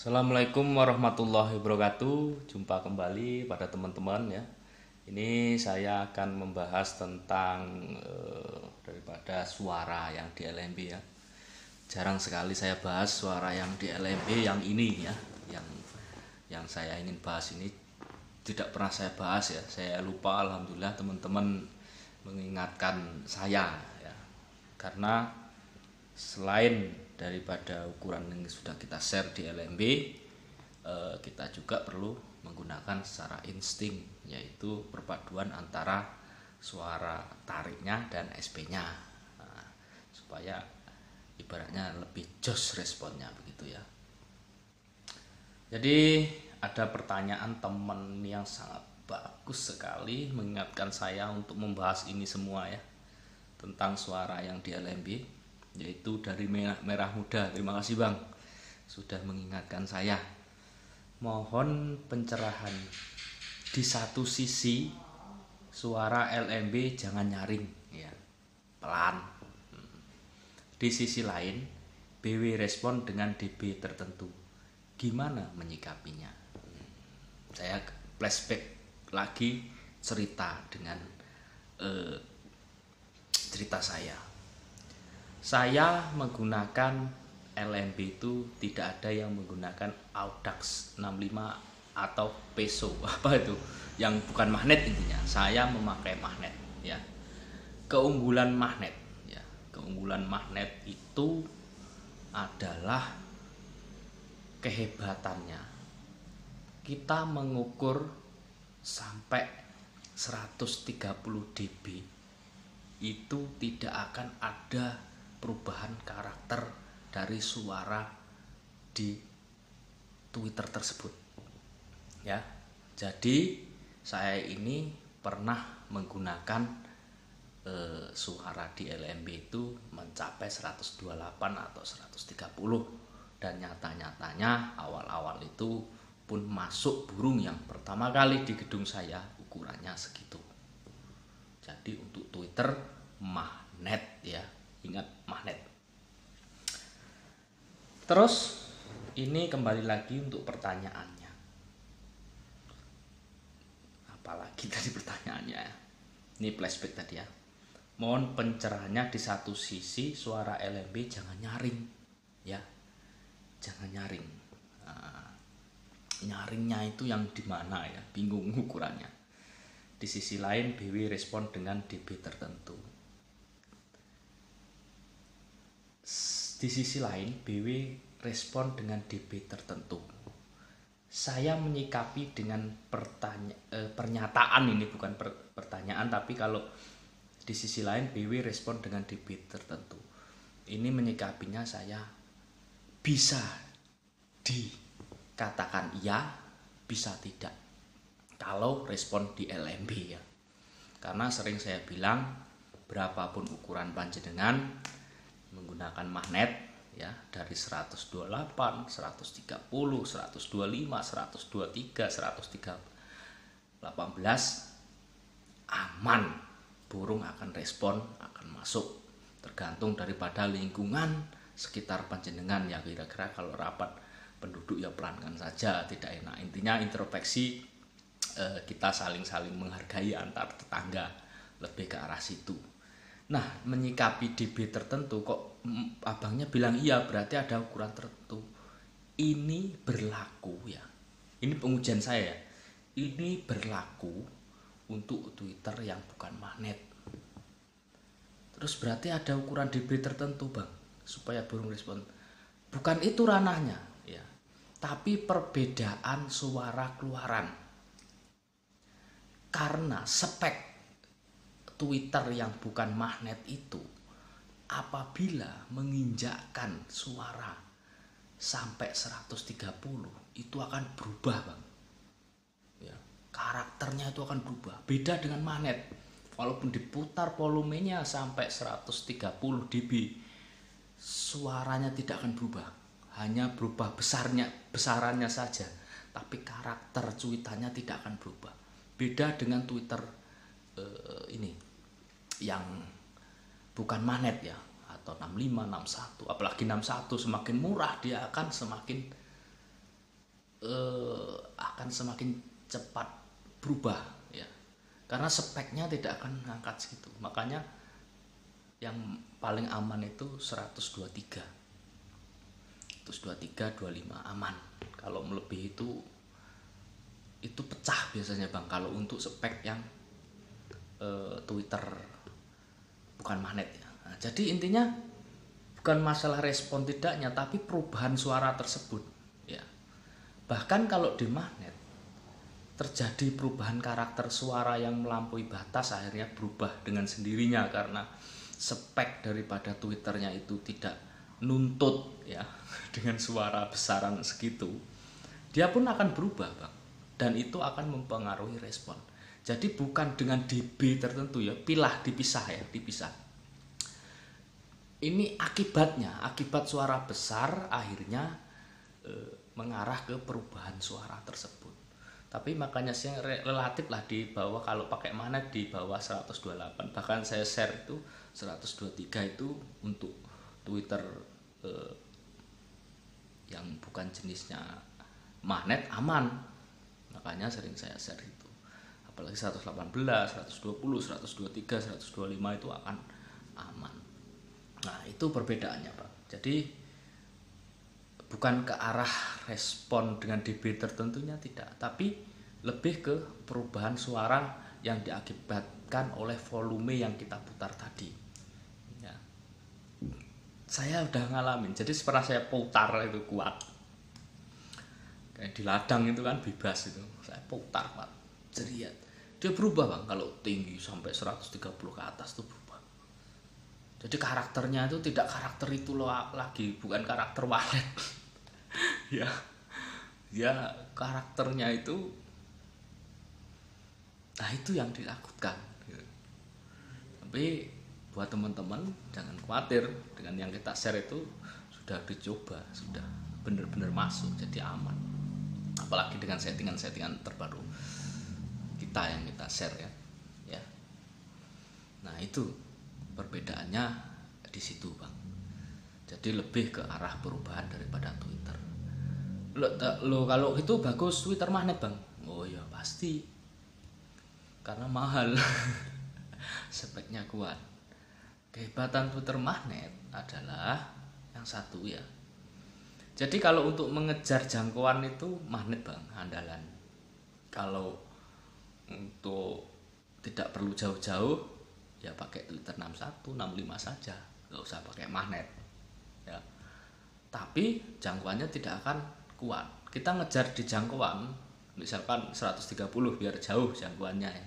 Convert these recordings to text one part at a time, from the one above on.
Assalamualaikum warahmatullahi wabarakatuh. Jumpa kembali pada teman-teman ya. Ini saya akan membahas tentang daripada suara yang di LMB ya. Jarang sekali saya bahas suara yang di LMB yang ini ya. Yang saya ingin bahas ini tidak pernah saya bahas ya. Saya lupa, alhamdulillah teman-teman mengingatkan saya ya. Karena selain daripada ukuran yang sudah kita share di LMB, kita juga perlu menggunakan secara insting, yaitu perpaduan antara suara tariknya dan SP-nya, supaya ibaratnya lebih jos responnya begitu ya. Jadi ada pertanyaan teman yang sangat bagus sekali mengingatkan saya untuk membahas ini semua ya, tentang suara yang di LMB, yaitu dari Merah Muda. Terima kasih Bang sudah mengingatkan saya. Mohon pencerahan, di satu sisi suara LMB jangan nyaring ya, pelan. Di sisi lain BW respon dengan dB tertentu, gimana menyikapinya? Saya flashback lagi cerita dengan cerita saya menggunakan LMB itu tidak ada yang menggunakan Audax 65 atau Peso apa itu yang bukan magnet. Intinya saya memakai magnet ya. Keunggulan magnet ya, keunggulan magnet itu adalah kehebatannya kita mengukur sampai 130 dB itu tidak akan ada perubahan karakter dari suara di Twitter tersebut ya. Jadi saya ini pernah menggunakan suara di LMB itu mencapai 128 atau 130, dan nyata-nyatanya awal-awal itu pun masuk burung yang pertama kali di gedung saya ukurannya segitu. Jadi untuk Twitter magnet ya, ingat magnet. Terus ini kembali lagi untuk pertanyaannya. Apalagi tadi pertanyaannya? Ini flashback tadi ya. Mohon pencerahannya, di satu sisi suara LMB jangan nyaring ya, jangan nyaring. Nyaringnya itu yang di mana ya? Bingung ukurannya. Di sisi lain BW respon dengan dB tertentu. Di sisi lain BW respon dengan dB tertentu. Saya menyikapi dengan pernyataan ini, bukan pertanyaan, tapi kalau di sisi lain BW respon dengan dB tertentu, ini menyikapinya saya bisa dikatakan iya, bisa tidak kalau respon di LMB ya. Karena sering saya bilang, berapapun ukuran panjenengan menggunakan magnet ya, dari 128, 130, 125, 123, 118 aman, burung akan respon, akan masuk, tergantung daripada lingkungan sekitar panjenengan ya. Kira-kira kalau rapat penduduk ya pelankan saja, tidak enak. Intinya introspeksi, kita saling menghargai antar tetangga, lebih ke arah situ. Nah, menyikapi dB tertentu, kok abangnya bilang iya, berarti ada ukuran tertentu. Ini berlaku ya, ini pengujian saya ya, ini berlaku untuk Twitter yang bukan magnet. Terus berarti ada ukuran dB tertentu Bang, supaya burung respon. Bukan itu ranahnya ya, tapi perbedaan suara keluaran. Karena spek Twitter yang bukan magnet itu, apabila menginjakkan suara sampai 130 itu akan berubah Bang ya, karakternya itu akan berubah, beda dengan magnet. Walaupun diputar volumenya sampai 130 dB, suaranya tidak akan berubah, hanya berubah besarannya saja, tapi karakter cuitannya tidak akan berubah. Beda dengan Twitter ini yang bukan magnet ya, atau 65, 61, apalagi 61 semakin murah dia akan semakin akan semakin cepat berubah ya, karena speknya tidak akan ngangkat segitu. Makanya yang paling aman itu 123 25 aman. Kalau melebihi itu pecah biasanya Bang, kalau untuk spek yang Twitter bukan magnet ya. Nah, jadi intinya bukan masalah respon tidaknya, tapi perubahan suara tersebut ya. Bahkan kalau di magnet terjadi perubahan karakter suara yang melampaui batas, akhirnya berubah dengan sendirinya karena spek daripada Twitternya itu tidak nuntut ya dengan suara besaran segitu, dia pun akan berubah Bang, dan itu akan mempengaruhi respon. Jadi bukan dengan dB tertentu ya, dipisah. Ini akibat suara besar akhirnya mengarah ke perubahan suara tersebut. Tapi makanya sih relatif lah di bawah, kalau pakai magnet di bawah 128. Bahkan saya share itu 123 itu untuk Twitter yang bukan jenisnya magnet aman. Makanya sering saya share itu. Apalagi 118, 120, 123, 125 itu akan aman. Nah, itu perbedaannya, Pak. Jadi bukan ke arah respon dengan dB tertentunya, tidak, tapi lebih ke perubahan suara yang diakibatkan oleh volume yang kita putar tadi ya. Saya udah ngalamin, jadi pernah saya putar itu kuat, kayak di ladang itu kan bebas itu, saya putar Pak, jeriat, dia berubah Bang. Kalau tinggi sampai 130 ke atas tuh berubah. Jadi karakternya itu tidak karakter itu lagi, bukan karakter walet ya karakternya itu, nah itu yang ditakutkan gitu. Tapi buat teman-teman jangan khawatir, dengan yang kita share itu sudah dicoba, sudah benar-benar masuk, jadi aman. Apalagi dengan settingan terbaru kita yang kita share ya. Nah itu perbedaannya di situ Bang. Jadi lebih ke arah perubahan daripada Twitter. Lo kalau itu bagus Twitter magnet Bang. Oh ya pasti, karena mahal. Speknya kuat. Kehebatan Twitter magnet adalah yang satu ya. Jadi kalau untuk mengejar jangkauan itu magnet Bang andalan. Kalau untuk tidak perlu jauh-jauh ya pakai Twitter 61, 65 saja, nggak usah pakai magnet ya. Tapi jangkauannya tidak akan kuat. Kita ngejar di jangkauan misalkan 130 biar jauh jangkauannya ya,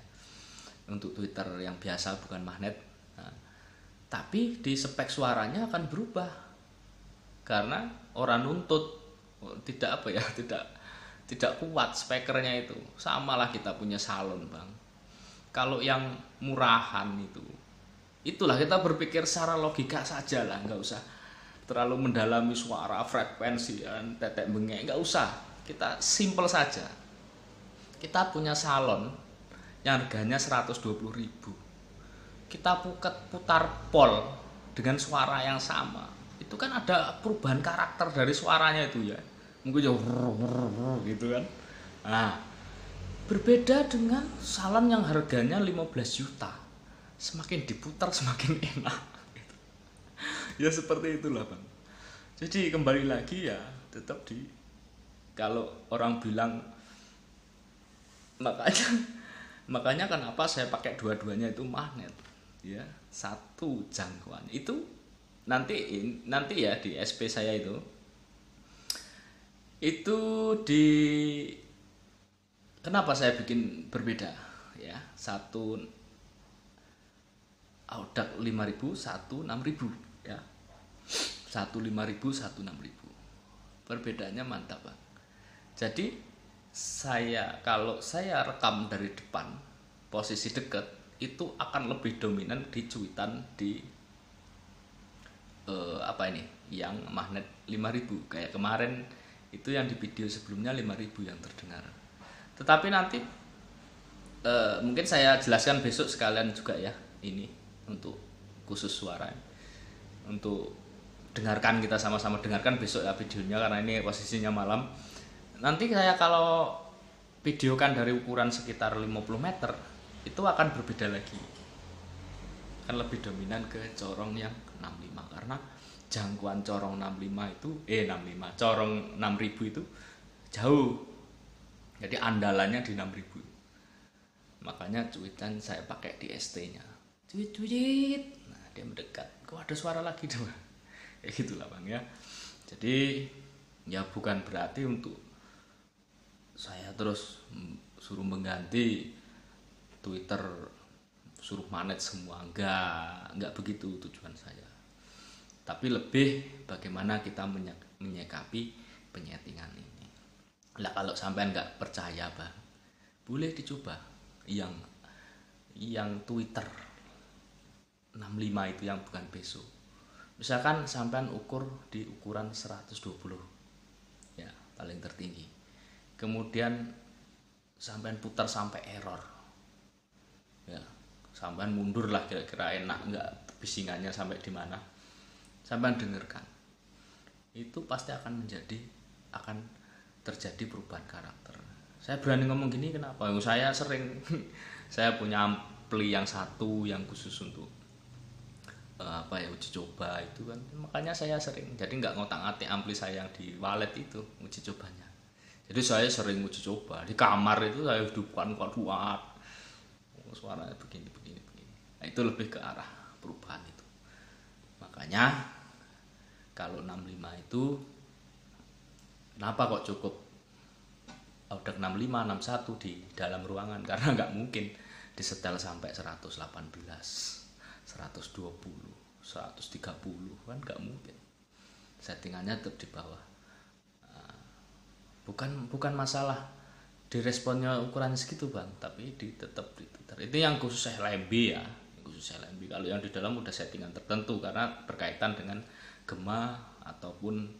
untuk Twitter yang biasa bukan magnet. Nah, tapi di spek suaranya akan berubah karena orang nuntut tidak tidak kuat spekernya itu. Sama lah kita punya salon Bang, kalau yang murahan itulah kita berpikir secara logika saja lah, nggak usah terlalu mendalami suara, frekuensi, tetek bengek, nggak usah. Kita simple saja. Kita punya salon yang harganya 120.000. Kita putar pol dengan suara yang sama, itu kan ada perubahan karakter dari suaranya itu ya. Mungkin gitu kan. Nah, berbeda dengan salon yang harganya 15 juta. Semakin diputar semakin enak. Ya seperti itulah Bang. Jadi kembali lagi ya tetap kalau orang bilang, makanya kenapa saya pakai dua-duanya itu magnet ya. Satu jangkauan itu nanti ya di SP saya itu kenapa saya bikin berbeda ya. Satu Audax 5000, satu 6000 ya. 15000, 16000. Perbedaannya mantap Bang. Jadi kalau saya rekam dari depan posisi dekat itu akan lebih dominan di cuitan di yang magnet 5000. Kayak kemarin itu yang di video sebelumnya 5000 yang terdengar. Tetapi nanti mungkin saya jelaskan besok sekalian juga ya, ini untuk khusus suara, untuk dengarkan, kita sama-sama dengarkan besok ya videonya, karena ini posisinya malam. Nanti saya kalau videokan dari ukuran sekitar 50 meter itu akan berbeda lagi, akan lebih dominan ke corong yang 65 karena jangkauan corong 65 itu 65 corong 6000 itu jauh, jadi andalannya di 6000. Makanya cuitan saya pakai di ST nya, cuit, nah dia mendekat, kok ada suara lagi dong. Ya gitulah bang ya. Jadi ya bukan berarti untuk saya terus suruh mengganti Twitter, suruh manet semua, enggak begitu tujuan saya. Tapi lebih bagaimana kita menyikapi penyetingan ini. Lah kalau sampean nggak percaya bang, boleh dicoba yang Twitter 65 itu yang bukan peso. Misalkan sampean ukur di ukuran 120 ya paling tertinggi, kemudian sampean putar sampai error ya, sampean mundur lah kira-kira enak nggak bisingannya sampai di mana, sampean dengarkan, itu pasti akan terjadi perubahan karakter. Saya berani ngomong gini kenapa? Saya sering saya punya ampli yang satu yang khusus untuk uji coba itu kan, makanya saya sering jadi nggak ngotak-ngatik ampli saya yang di wallet itu uji cobanya. Jadi saya sering uji coba di kamar itu, saya hidupkan kuat suaranya begini. Nah, itu lebih ke arah perubahan itu. Makanya kalau 65 itu kenapa kok cukup udah 65, 61 di dalam ruangan, karena nggak mungkin disetel sampai 118, 120, 130 kan nggak mungkin. Settingannya tetap di bawah. Bukan masalah diresponnya ukuran segitu bang, tapi tetap di Twitter itu yang khusus LMB ya, khusus LMB. Kalau yang di dalam udah settingan tertentu karena berkaitan dengan gema ataupun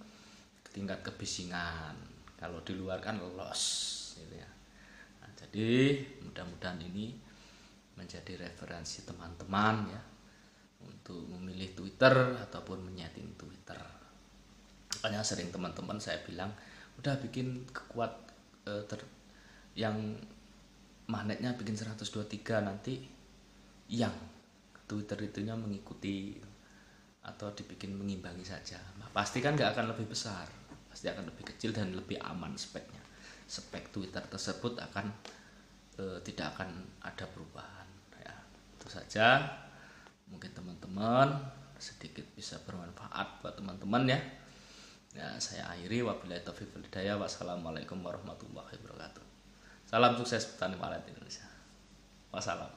tingkat kebisingan. Kalau di luar kan loss gitu ya. Nah, jadi mudah-mudahan ini menjadi referensi teman-teman ya untuk memilih Twitter ataupun menyeting Twitter. Makanya sering teman-teman saya bilang udah bikin yang magnetnya bikin 123, nanti yang Twitter itunya mengikuti atau dibikin mengimbangi saja. Nah, pasti kan nggak akan lebih besar, pasti akan lebih kecil dan lebih aman speknya. Spek Twitter tersebut akan tidak akan ada perubahan ya. Itu saja, mungkin teman-teman sedikit bisa bermanfaat buat teman-teman ya. Ya, saya akhiri, wabillahi taufiq wal hidayah. Wassalamualaikum warahmatullahi wabarakatuh. Salam sukses petani walet Indonesia. Wassalam.